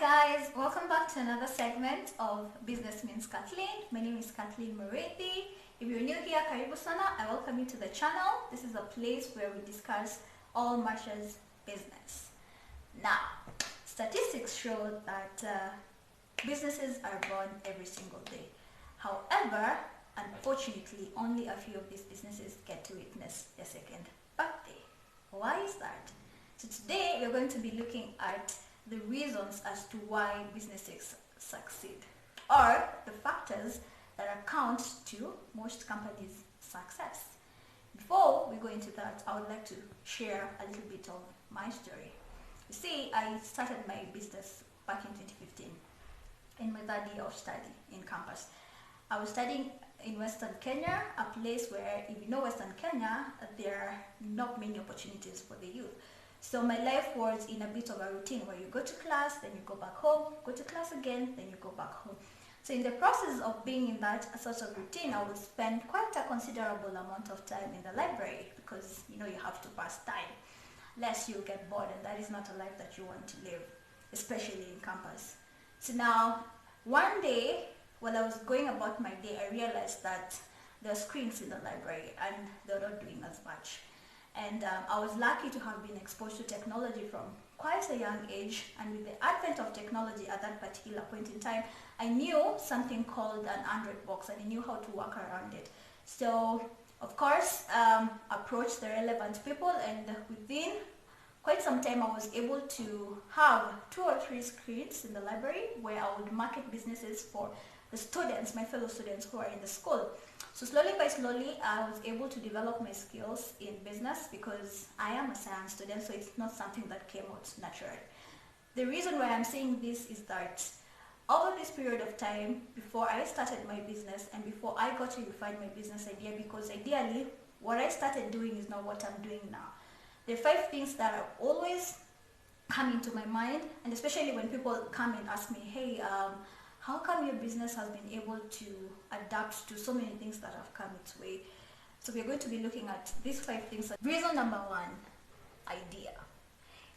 guys, welcome back to another segment of Business Means Kathleen. My name is Kathleen Morethi. If you're new here, karibu sana. I welcome you to the channel. This is a place where we discuss all matters business. Now, statistics show that businesses are born every single day. However, unfortunately, only a few of these businesses get to witness their second birthday. Why is that? So today we're going to be looking at the reasons as to why businesses succeed, or the factors that account to most companies' success. Before we go into that, I would like to share a little bit of my story. You see, I started my business back in 2015 in my third year of study in campus. I was studying in Western Kenya, a place where, if you know Western Kenya, there are not many opportunities for the youth. So my life was in a bit of a routine where you go to class, then you go back home, go to class again, then you go back home. So in the process of being in that sort of routine, I would spend quite a considerable amount of time in the library because you have to pass time, lest you get bored, and that is not a life that you want to live, especially in campus. So now, one day, while I was going about my day, I realized that there are screens in the library and they're not doing as much. And I was lucky to have been exposed to technology from quite a young age, and with the advent of technology at that particular point in time, I knew something called an Android box and I knew how to work around it. So, of course, approached the relevant people, and within quite some time I was able to have 2 or 3 screens in the library where I would market businesses for the students, my fellow students who are in the school. So slowly by slowly, I was able to develop my skills in business because I am a science student, so it's not something that came out naturally. The reason why I'm saying this is that over this period of time, before I started my business and before I got to refine my business idea, because ideally, what I started doing is not what I'm doing now. There are 5 things that are always come into my mind, and especially when people come and ask me, hey, how come your business has been able to adapt to so many things that have come its way? So we're going to be looking at these 5 things. Reason number 1, idea.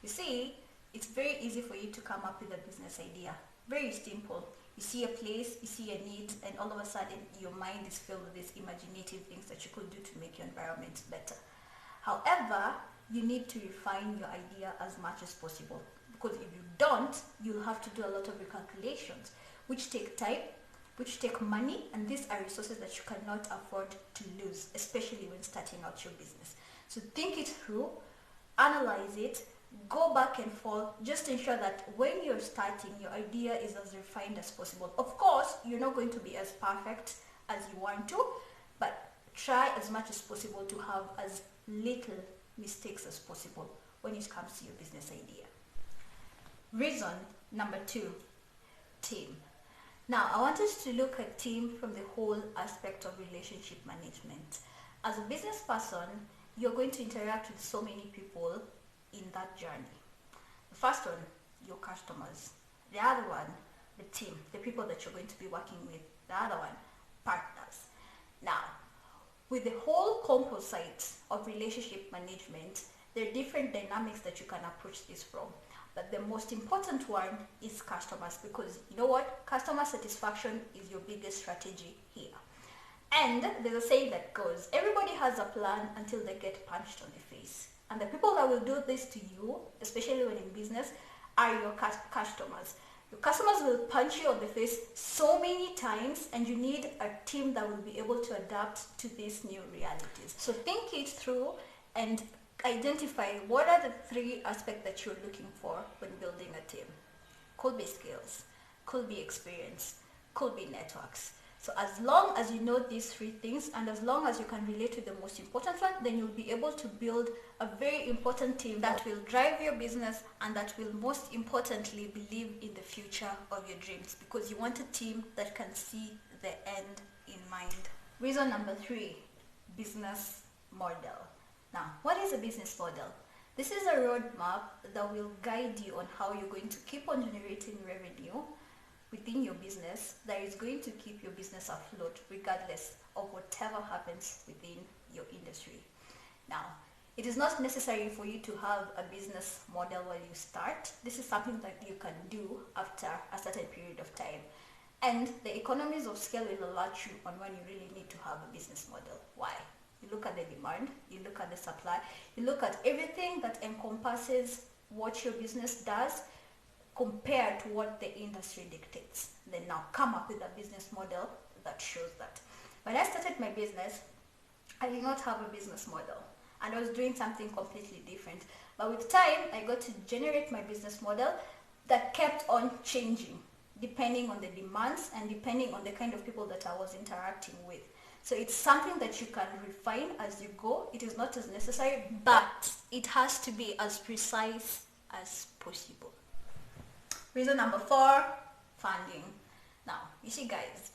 You see, it's very easy for you to come up with a business idea. Very simple. You see a place, you see a need, and all of a sudden your mind is filled with these imaginative things that you could do to make your environment better. However, you need to refine your idea as much as possible, because if you don't, you'll have to do a lot of recalculations, which take time, which take money, and these are resources that you cannot afford to lose, especially when starting out your business. So think it through, analyze it, go back and forth, just ensure that when you're starting, your idea is as refined as possible. Of course, you're not going to be as perfect as you want to, but try as much as possible to have as little mistakes as possible when it comes to your business idea. Reason number 2, team. Now, I want us to look at team from the whole aspect of relationship management. As a business person, you're going to interact with so many people in that journey. The first one, your customers. The other one, the team, the people that you're going to be working with. The other one, partners. Now, with the whole composite of relationship management, there are different dynamics that you can approach this from. But the most important one is customers, because you know what? Customer satisfaction is your biggest strategy here. And there's a saying that goes, everybody has a plan until they get punched on the face. And the people that will do this to you, especially when in business, are your customers. Your customers will punch you on the face so many times, and you need a team that will be able to adapt to these new realities. So think it through and identify what are the 3 aspects that you're looking for when building a team. Could be skills, could be experience, could be networks. So as long as you know these 3 things, and as long as you can relate to the most important one, then you'll be able to build a very important team that will drive your business and that will most importantly believe in the future of your dreams, because you want a team that can see the end in mind. Reason number 3, business model. Now, what is a business model? This is a roadmap that will guide you on how you're going to keep on generating revenue within your business that is going to keep your business afloat regardless of whatever happens within your industry. Now, it It is not necessary for you to have a business model when you start. This is something that you can do after a certain period of time. And the economies of scale will alert you on when you really need to have a business model. Why? You look at the demand, you look at the supply, you look at everything that encompasses what your business does compared to what the industry dictates. Then now come up with a business model that shows that. When I started my business, I did not have a business model and I was doing something completely different. But with time, I got to generate my business model that kept on changing depending on the demands and depending on the kind of people that I was interacting with. So it's something that you can refine as you go. It is not as necessary, but it has to be as precise as possible. Reason number 4, funding. Now, you see guys,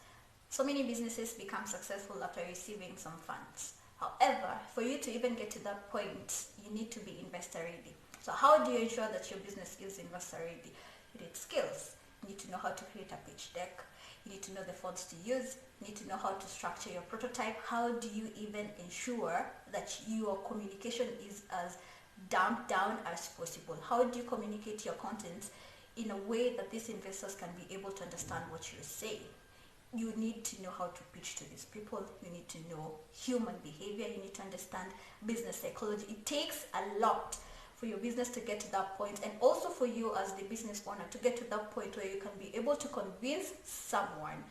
so many businesses become successful after receiving some funds. However, for you to even get to that point, you need to be investor ready. So how do you ensure that your business is investor ready? You need skills. You need to know how to create a pitch deck. You need to know the fonts to use. You need to know how to structure your prototype. How do you even ensure that your communication is as dumbed down as possible? How do you communicate your content in a way that these investors can be able to understand what you're saying? You need to know how to pitch to these people. You need to know human behavior. You need to understand business psychology. It takes a lot for your business to get to that point, and also for you as the business owner to get to that point where you can be able to convince someone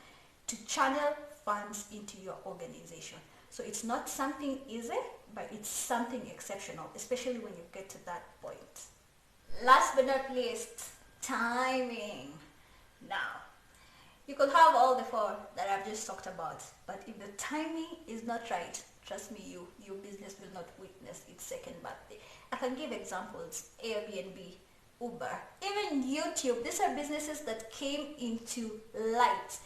to channel funds into your organization. So it's not something easy, but it's something exceptional, especially when you get to that point. Last but not least, timing. Now, you could have all the 4 that I've just talked about, but if the timing is not right, trust me, your business will not witness its second birthday. I can give examples: Airbnb, Uber, even YouTube. These are businesses that came into light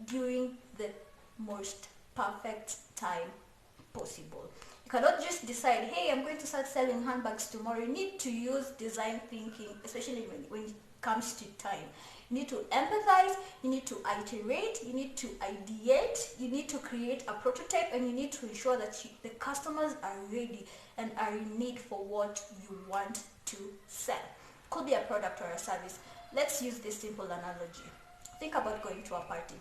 during the most perfect time possible. You cannot just decide, hey, I'm going to start selling handbags tomorrow. You need to use design thinking, especially when it comes to time. You need to empathize, you need to iterate, you need to ideate, you need to create a prototype, and you need to ensure that the customers are ready and are in need for what you want to sell. Could be a product or a service. Let's use this simple analogy. Think about going to a party.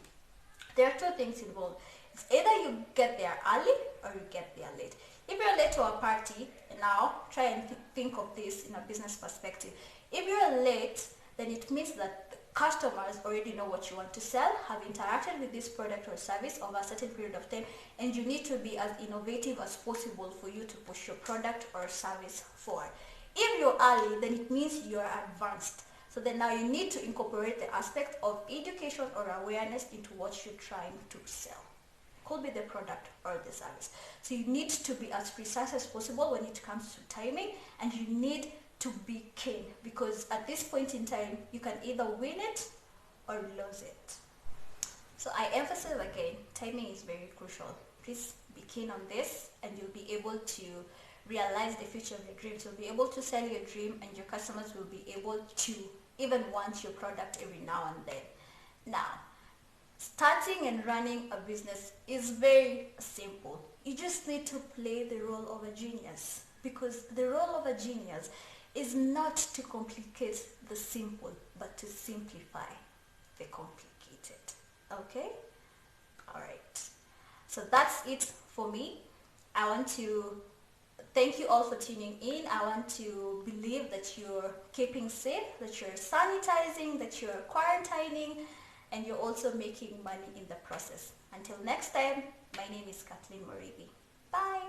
There are 2 things involved. It's either you get there early or you get there late. If you're late to a party, now try and think of this in a business perspective. If you're late, then it means that customers already know what you want to sell, have interacted with this product or service over a certain period of time, and you need to be as innovative as possible for you to push your product or service forward. If you're early, then it means you're advanced. So then now you need to incorporate the aspect of education or awareness into what you're trying to sell. Could be the product or the service. So you need to be as precise as possible when it comes to timing, and you need to be keen, because at this point in time you can either win it or lose it. So I emphasize again, timing is very crucial. Please be keen on this and you'll be able to realize the future of your dreams. You'll be able to sell your dream and your customers will be able to even want your product every now and then. Now, starting and running a business is very simple. You just need to play the role of a genius, because the role of a genius is not to complicate the simple, but to simplify the complicated. Okay? Alright. So that's it for me. I want to thank you all for tuning in. I want to believe that you're keeping safe, that you're sanitizing, that you're quarantining, and you're also making money in the process. Until next time, my name is Kathleen Moribi. Bye!